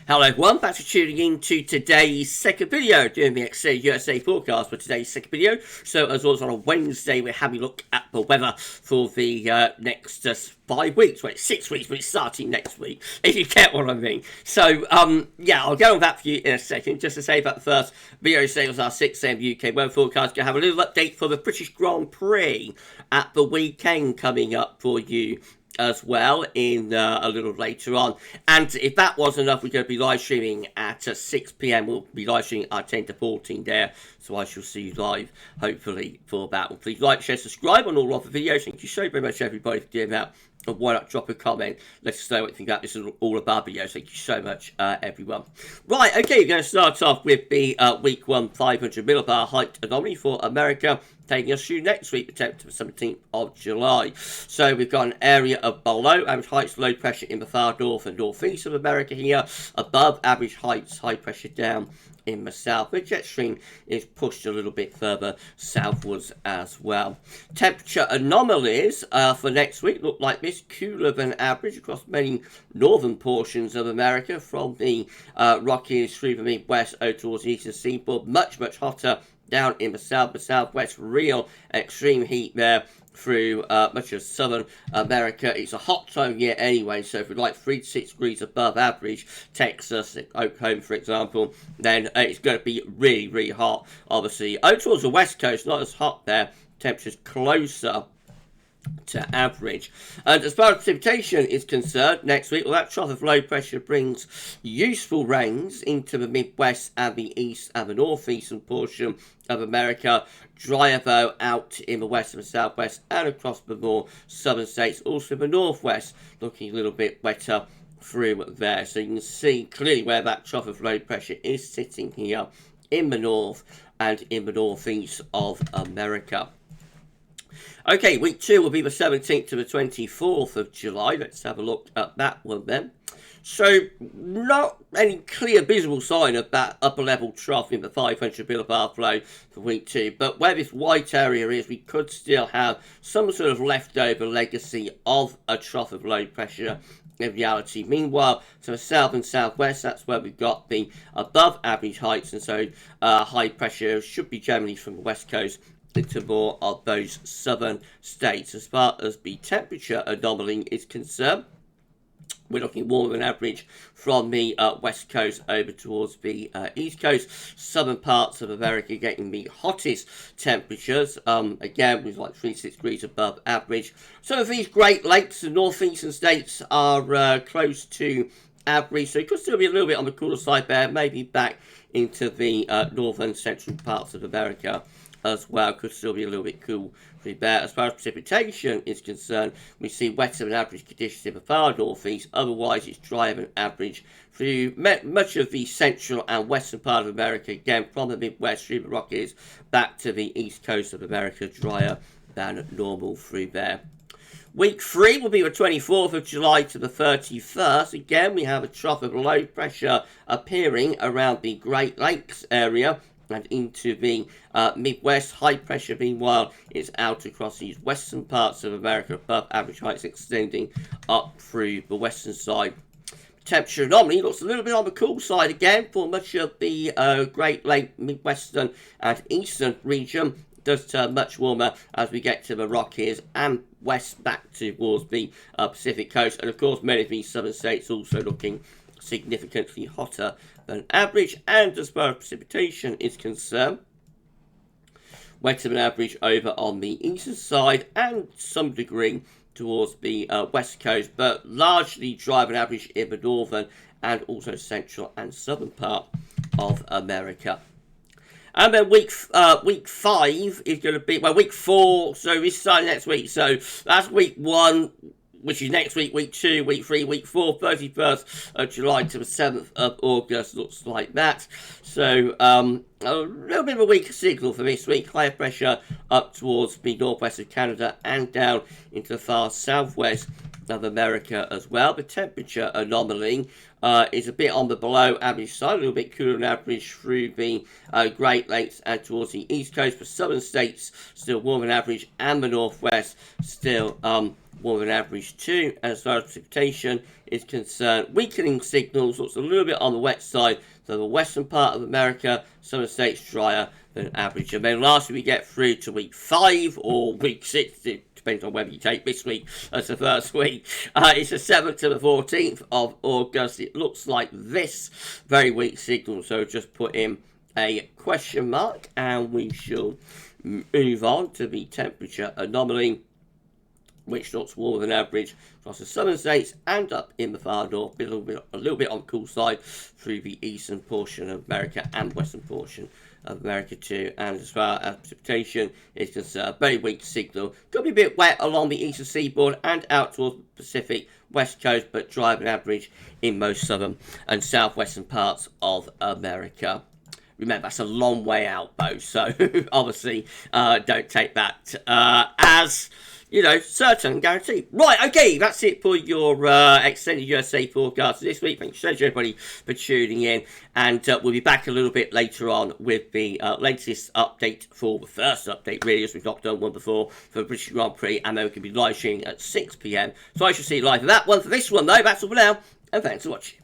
Hello everyone, thanks for tuning in to today's second video doing the Extended USA forecast for today's second video. So as always on a Wednesday we're having a look at the weather for the next 5 weeks, wait 6 weeks, but it's starting next week, if you get what I mean. So yeah, I'll get on that for you in a second. Just to say about the first video today was our 6 AM UK weather forecast. Going to have a little update for the British Grand Prix at the weekend coming up for you as well in a little later on. And if that wasn't enough, we're going to be live streaming at 6 PM. We'll be live streaming at 10 to 14 there, so I shall see you live hopefully for that. Well, please like, share, subscribe on all of the videos. Thank you so very much everybody for doing that. And why not drop a comment? Let us know what you think about this and all of our videos. Thank you so much, everyone. Right, okay, we're going to start off with the week 1 500 millibar height anomaly for America, taking us through next week, the 10th to the 17th of July. So we've got an area of below average heights, low pressure in the far north and northeast of America here, above average heights, high pressure down in the south. The jet stream is pushed a little bit further southwards as well. Temperature anomalies for next week look like this: cooler than average across many northern portions of America, from the Rockies through the Midwest over towards the eastern seaboard. Much hotter down in the south, the southwest. Real extreme heat there through much of southern America. It's a hot time of year anyway, so if we'd like 3 to 6 degrees above average, Texas, Oklahoma for example, then it's going to be really hot. Obviously over towards the west coast, not as hot there, temperatures closer to average. And as far as precipitation is concerned next week, well, that trough of low pressure brings useful rains into the Midwest and the east and the northeastern portion of America. Drier though out in the west and the southwest and across the more southern states. Also the northwest looking a little bit wetter through there. So you can see clearly where that trough of low pressure is sitting here in the north and in the northeast of America. Okay, week 2 will be the 17th to the 24th of July. Let's have a look at that one then. So, not any clear visible sign of that upper level trough in the 500 millibar flow for week 2. But where this white area is, we could still have some sort of leftover legacy of a trough of low pressure in reality. Meanwhile, to the south and southwest, that's where we've got the above average heights. And so, high pressure should be generally from the west coast into more of those southern states. As far as the temperature anomaly is concerned, we're looking warmer than average from the west coast over towards the east coast. Southern parts of America getting the hottest temperatures. Again, with like 3 to 6 degrees above average. Some of these Great Lakes and northeastern states are close to average, so it could still be a little bit on the cooler side there, maybe back into the northern central parts of America as well. Could still be a little bit cool through there. As far as precipitation is concerned, we see wetter than average conditions in the far northeast. Otherwise, it's drier than average through much of the central and western part of America. Again, from the Midwest through the Rockies back to the east coast of America, drier than normal through there. Week 3 will be the 24th of July to the 31st. Again, we have a trough of low pressure appearing around the Great Lakes area and into the Midwest. High pressure, meanwhile, is out across these western parts of America, above average heights extending up through the western side. Temperature anomaly looks a little bit on the cool side again for much of the Great Lake, Midwestern and Eastern region. It does turn much warmer as we get to the Rockies and west back towards the Pacific coast. And of course, many of these southern states also looking significantly hotter than average. And as far as precipitation is concerned, wetter than average over on the eastern side and some degree towards the west coast, but largely drier than average in the northern and also central and southern part of America. And then week 5 is going to be, well, week 4, so this starting next week. So that's week 1, which is next week, week 2, week 3, week 4, 31st of July to the 7th of August, looks like that. So, a little bit of a weaker signal for this week. Higher pressure up towards the northwest of Canada and down into the far southwest of America as well. The temperature anomaly is a bit on the below average side, a little bit cooler than average through the Great Lakes and towards the east coast. For southern states, still warmer than average, and the northwest still more than average too. As far as precipitation is concerned, weakening signals, looks a little bit on the wet side. So the western part of America, southern states drier than average. And then lastly, we get through to week 5 or week 6. It depends on whether you take this week as the first week. It's the 7th to the 14th of August. It looks like this. Very weak signal. So just put in a question mark and we shall move on to the temperature anomaly, which looks warmer than average across the southern states and up in the far north, a little bit on the cool side through the eastern portion of America and western portion of America too. And as far as precipitation is concerned, very weak signal. Could be a bit wet along the eastern seaboard and out towards the Pacific west coast, but drier than average in most southern and southwestern parts of America. Remember, that's a long way out, though, so obviously don't take that as, you know, certain and guaranteed. Right, okay, that's it for your extended USA forecast this week. Thanks so much, everybody, for tuning in. And we'll be back a little bit later on with the latest update for the first update, really, as we've not done one before, for the British Grand Prix. And then we can be live streaming at 6 PM. So I shall see you live for that one. For this one, though, that's all for now. And thanks for watching.